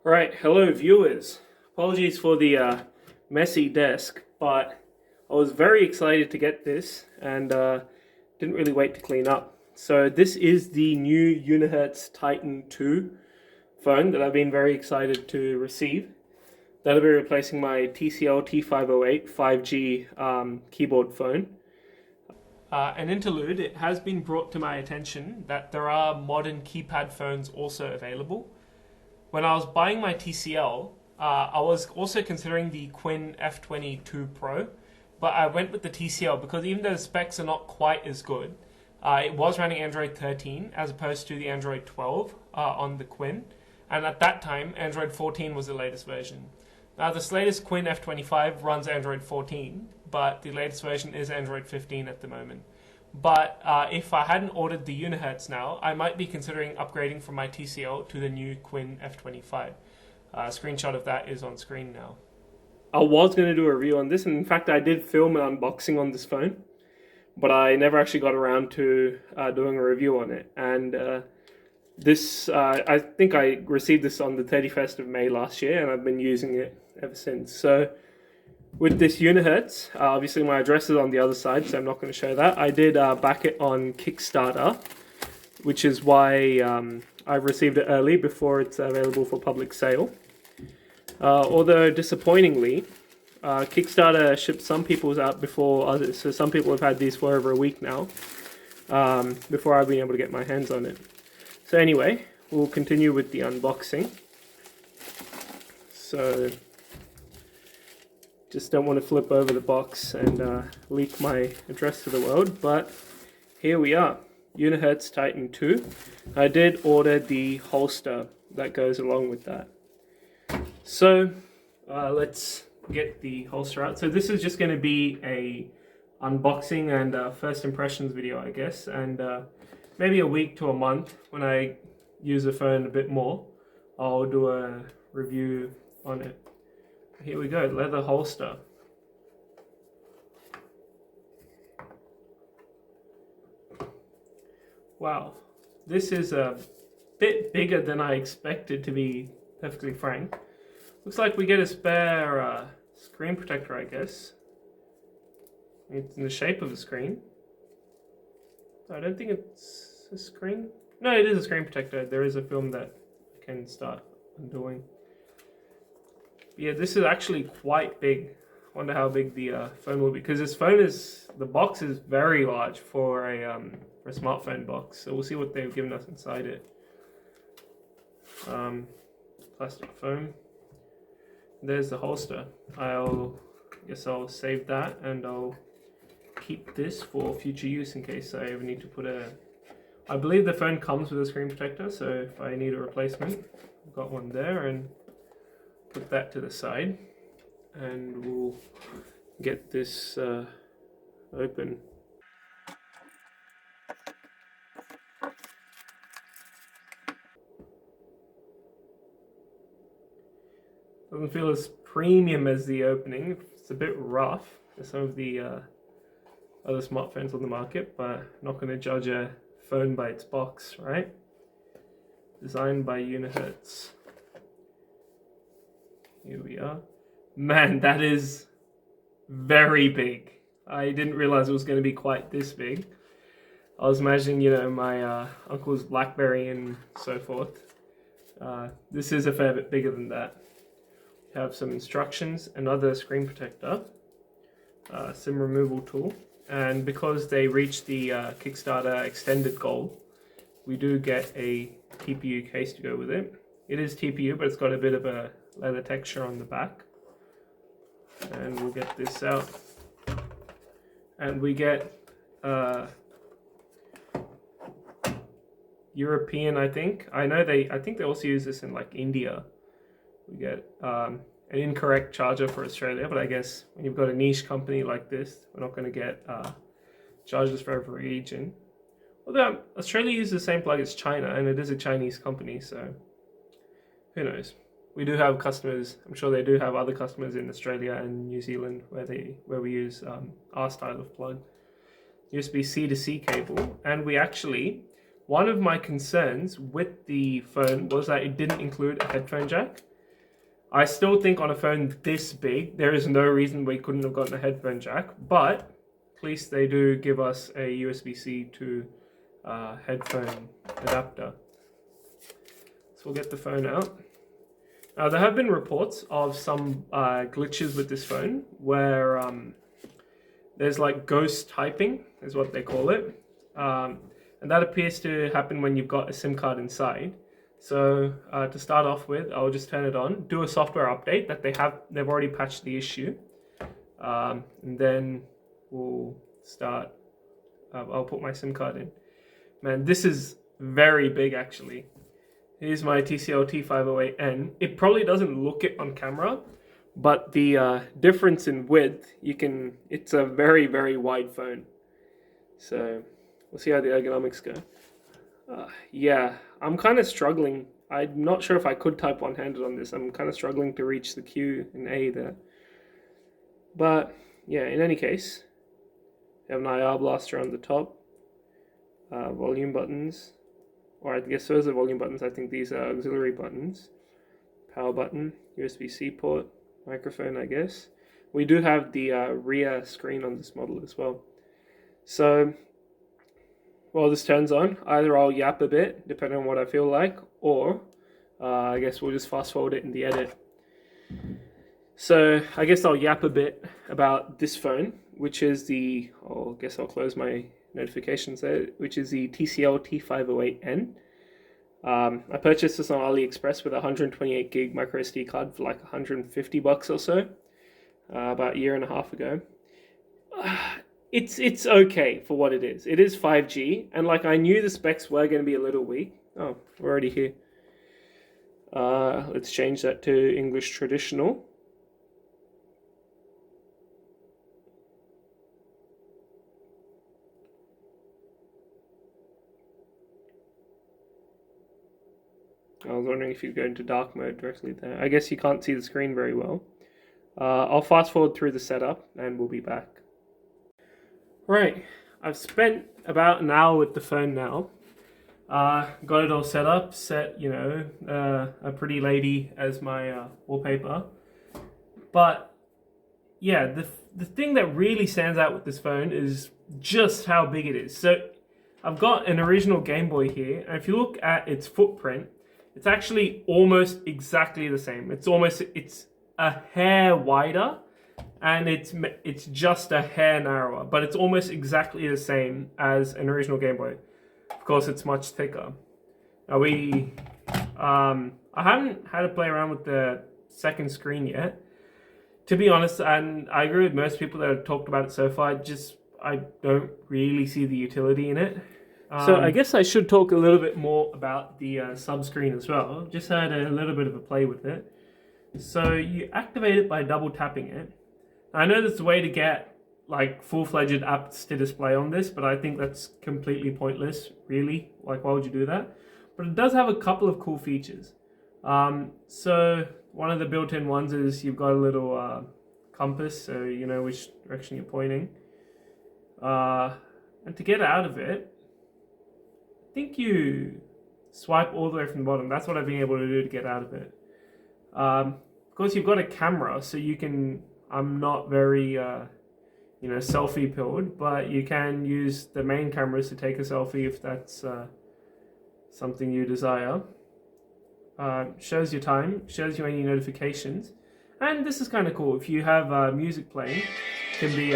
Right, hello viewers. Apologies for the messy desk, but I was very excited to get this and didn't really wait to clean up. So this is the new Unihertz Titan 2 phone that I've been very excited to receive. That'll be replacing my TCL T508 5G keyboard phone. An interlude, it has been brought to my attention that there are modern keypad phones also available. When I was buying my TCL, I was also considering the Quinn F22 Pro, but I went with the TCL because even though the specs are not quite as good, it was running Android 13 as opposed to the Android 12 on the Quinn, and at that time, Android 14 was the latest version. Now, this latest Quinn F25 runs Android 14, but the latest version is Android 15 at the moment. But if I hadn't ordered the Unihertz now, I might be considering upgrading from my TCL to the new Quinn F25. A screenshot of that is on screen now. I was going to do a review on this, and in fact I did film an unboxing on this phone, but I never actually got around to doing a review on it. And I think I received this on the 31st of May last year, and I've been using it ever since. So with this Unihertz, obviously my address is on the other side, so I'm not going to show that. I did back it on Kickstarter, which is why I received it early before it's available for public sale. Although disappointingly, Kickstarter shipped some people's out before others, so some people have had these for over a week now, before I've been able to get my hands on it. So anyway, we'll continue with the unboxing. So just don't want to flip over the box and leak my address to the world, but here we are, Unihertz Titan 2. I did order the holster that goes along with that. So let's get the holster out. So this is just going to be a unboxing and first impressions video, I guess, and maybe a week to a month when I use the phone a bit more, I'll do a review on it. Here we go, leather holster. Wow, this is a bit bigger than I expected, to be perfectly frank. Looks like we get a spare screen protector, I guess. It's in the shape of a screen. I don't think it's a screen. No, it is a screen protector. There is a film that I can start undoing. Yeah, this is actually quite big. I wonder how big the phone will be, because this phone is, the box is very large for a smartphone box. So we'll see what they've given us inside it. Plastic foam. There's the holster. Guess I'll save that, and I'll keep this for future use in case I ever need to put I believe the phone comes with a screen protector, so if I need a replacement, I've got one there, and put that to the side, and we'll get this open. Doesn't feel as premium as the opening. It's a bit rough for some of the other smartphones on the market, but I'm not going to judge a phone by its box, right? Designed by Unihertz. Here we are. Man, that is very big. I didn't realize it was going to be quite this big. I was imagining, my uncle's BlackBerry and so forth. This is a fair bit bigger than that. We have some instructions, another screen protector, SIM removal tool, and because they reached the Kickstarter extended goal, we do get a TPU case to go with it. It is TPU, but it's got a bit of a leather texture on the back. And we'll get this out. And we get European, I think. I think they also use this in like India. We get an incorrect charger for Australia, but I guess when you've got a niche company like this, we're not going to get chargers for every region. Although Australia uses the same plug as China, and it is a Chinese company, so who knows. We do have customers, I'm sure they do have other customers in Australia and New Zealand where we use our style of plug. USB-C to C cable, and we actually, one of my concerns with the phone was that it didn't include a headphone jack. I still think on a phone this big, there is no reason we couldn't have gotten a headphone jack, but at least they do give us a USB-C to headphone adapter. So we'll get the phone out. Now, there have been reports of some glitches with this phone where there's like ghost typing, is what they call it. And that appears to happen when you've got a SIM card inside. So to start off with, I'll just turn it on, do a software update that they've already patched the issue. And then we'll start, I'll put my SIM card in. Man, this is very big actually. Here's my TCL T508N. It probably doesn't look it on camera, but the difference in width, it's a very, very wide phone. So we'll see how the ergonomics go. Yeah, I'm kind of struggling. I'm not sure if I could type one-handed on this. I'm kind of struggling to reach the Q and A there. But yeah, in any case, we have an IR blaster on the top, volume buttons, or I guess those are volume buttons. I think these are auxiliary buttons. Power button, USB-C port, microphone, I guess. We do have the rear screen on this model as well. So while this turns on, either I'll yap a bit, depending on what I feel like, or I guess we'll just fast forward it in the edit. So I guess I'll yap a bit about this phone, which is I guess I'll close my notifications there, which is the TCL T508N. I purchased this on AliExpress with a 128 gig micro SD card for like $150 or so, about a year and a half ago. It's okay for what it is. It is 5G, and like I knew the specs were going to be a little weak. Oh, we're already here. Let's change that to English traditional. I was wondering if you'd go into dark mode directly there. I guess you can't see the screen very well. I'll fast forward through the setup and we'll be back. Right, I've spent about an hour with the phone now. Got it all set up, a pretty lady as my wallpaper. But yeah, the thing that really stands out with this phone is just how big it is. So I've got an original Game Boy here, and if you look at its footprint, it's actually almost exactly the same. It's a hair wider, and it's just a hair narrower, but it's almost exactly the same as an original Game Boy. Of course, it's much thicker. Now I haven't had to play around with the second screen yet. To be honest, and I agree with most people that have talked about it so far, I don't really see the utility in it. So I guess I should talk a little bit more about the sub-screen as well. Just had a little bit of a play with it. So you activate it by double tapping it. I know there's a way to get like full-fledged apps to display on this, but I think that's completely pointless, really. Like, why would you do that? But it does have a couple of cool features. So one of the built-in ones is you've got a little compass, so you know which direction you're pointing. And to get out of it, I think you swipe all the way from the bottom. That's what I've been able to do to get out of it. Of course, you've got a camera, so you can. I'm not very, selfie pilled, but you can use the main cameras to take a selfie if that's something you desire. Shows your time, shows you any notifications, and this is kind of cool. If you have music playing, it can be.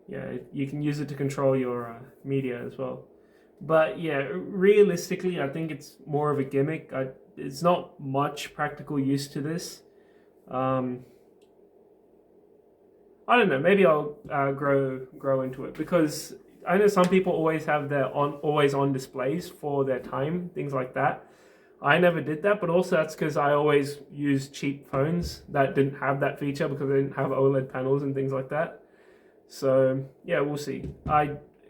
Yeah, you can use it to control your media as well. But yeah, realistically, I think it's more of a gimmick. It's not much practical use to this. I don't know. Maybe I'll grow into it, because I know some people always have their always on displays for their time, things like that. I never did that, but also that's because I always used cheap phones that didn't have that feature because they didn't have OLED panels and things like that. So yeah, we'll see.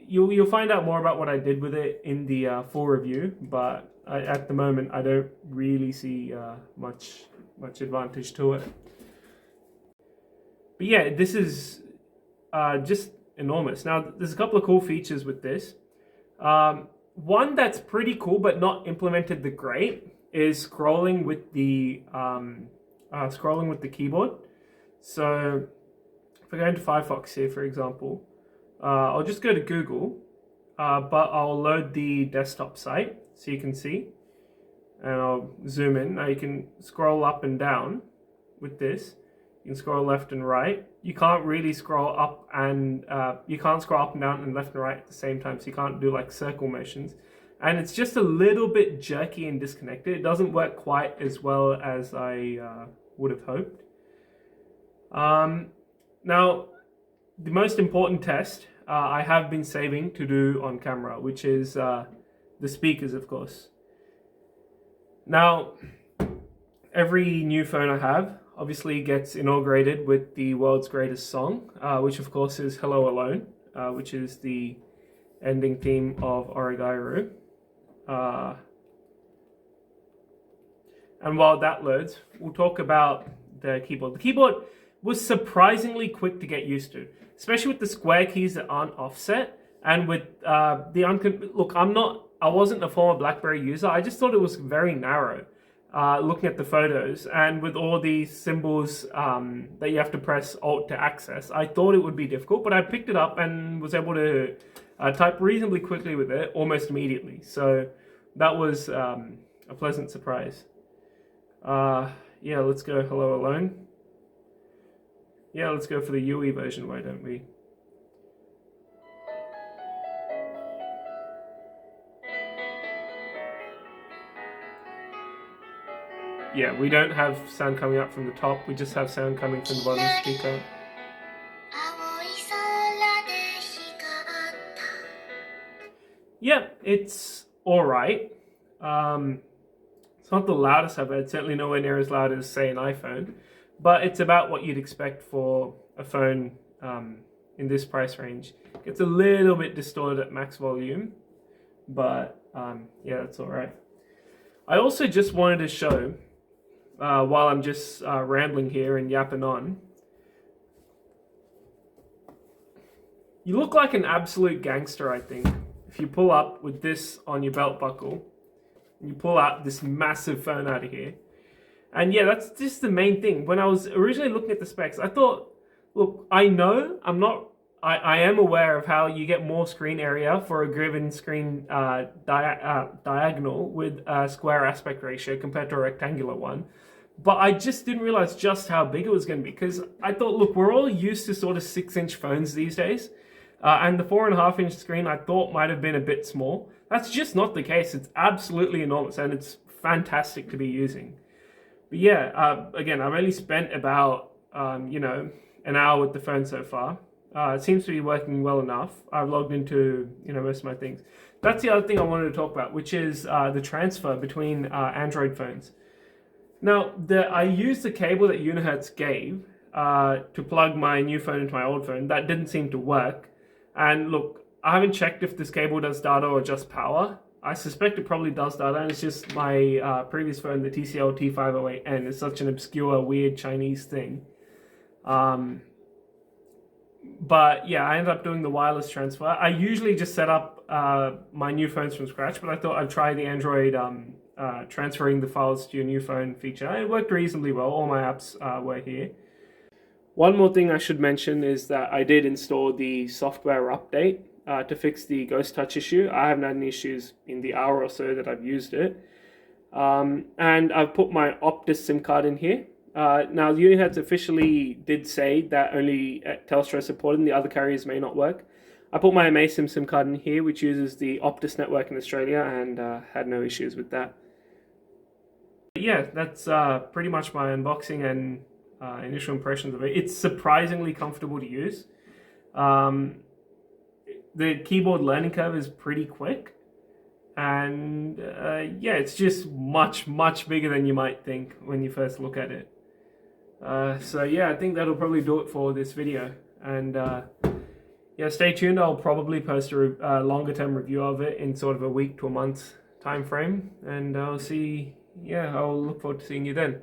You'll find out more about what I did with it in the full review, but at the moment I don't really see much advantage to it. But yeah, this is just enormous. Now there's a couple of cool features with this. one that's pretty cool but not implemented the great is scrolling with the keyboard. So if I go into Firefox here, for example, I'll just go to Google, but I'll load the desktop site so you can see, and I'll zoom in. Now you can scroll up and down with this. You can scroll left and right. You can't really scroll up and you can't scroll up and down and left and right at the same time, so you can't do like circle motions. And it's just a little bit jerky and disconnected. It doesn't work quite as well as I would have hoped. Now, the most important test I have been saving to do on camera, which is the speakers, of course. Now, every new phone I have obviously gets inaugurated with the world's greatest song, which of course is Hello Alone, which is the ending theme of Origairu. And while that loads, we'll talk about the keyboard. The keyboard was surprisingly quick to get used to, especially with the square keys that aren't offset, and with look, I wasn't a former BlackBerry user. I just thought it was very narrow. Looking at the photos, and with all these symbols that you have to press Alt to access, I thought it would be difficult, but I picked it up and was able to type reasonably quickly with it almost immediately. So that was a pleasant surprise. Yeah, let's go Hello Alone. Yeah, let's go for the UE version, why don't we? Yeah, we don't have sound coming up from the top, we just have sound coming from the bottom speaker. Yeah, it's alright. It's not the loudest I've heard, certainly nowhere near as loud as, say, an iPhone, but it's about what you'd expect for a phone in this price range. It gets a little bit distorted at max volume, but yeah, that's alright. I also just wanted to show, while I'm just rambling here and yapping on, you look like an absolute gangster, I think, if you pull up with this on your belt buckle, and you pull out this massive phone out of here. And yeah, that's just the main thing. When I was originally looking at the specs, I thought, look, I am aware of how you get more screen area for a given screen diagonal with a square aspect ratio compared to a rectangular one. But I just didn't realize just how big it was going to be, because I thought, look, we're all used to sort of 6-inch phones these days. And the 4.5-inch screen I thought might have been a bit small. That's just not the case. It's absolutely enormous, and it's fantastic to be using. But yeah, again, I've only spent about, an hour with the phone so far. It seems to be working well enough. I've logged into, most of my things. That's the other thing I wanted to talk about, which is the transfer between Android phones. Now, I used the cable that Unihertz gave to plug my new phone into my old phone. That didn't seem to work. And look, I haven't checked if this cable does data or just power. I suspect it probably does data, and it's just my previous phone, the TCL T508N, is such an obscure, weird Chinese thing. But yeah, I ended up doing the wireless transfer. I usually just set up my new phones from scratch, but I thought I'd try the Android transferring the files to your new phone feature. It worked reasonably well. All my apps were here. One more thing I should mention is that I did install the software update to fix the Ghost Touch issue. I haven't had any issues in the hour or so that I've used it. And I've put my Optus SIM card in here. Now, Unihertz officially did say that only Telstra is supported and the other carriers may not work. I put my MASIM SIM card in here, which uses the Optus network in Australia, and had no issues with that. But yeah, that's pretty much my unboxing and initial impressions of it. It's surprisingly comfortable to use. The keyboard learning curve is pretty quick. And yeah, it's just much, much bigger than you might think when you first look at it. So yeah, I think that'll probably do it for this video. And yeah, stay tuned. I'll probably post a longer term review of it in sort of a week to a month time frame. And I'll look forward to seeing you then.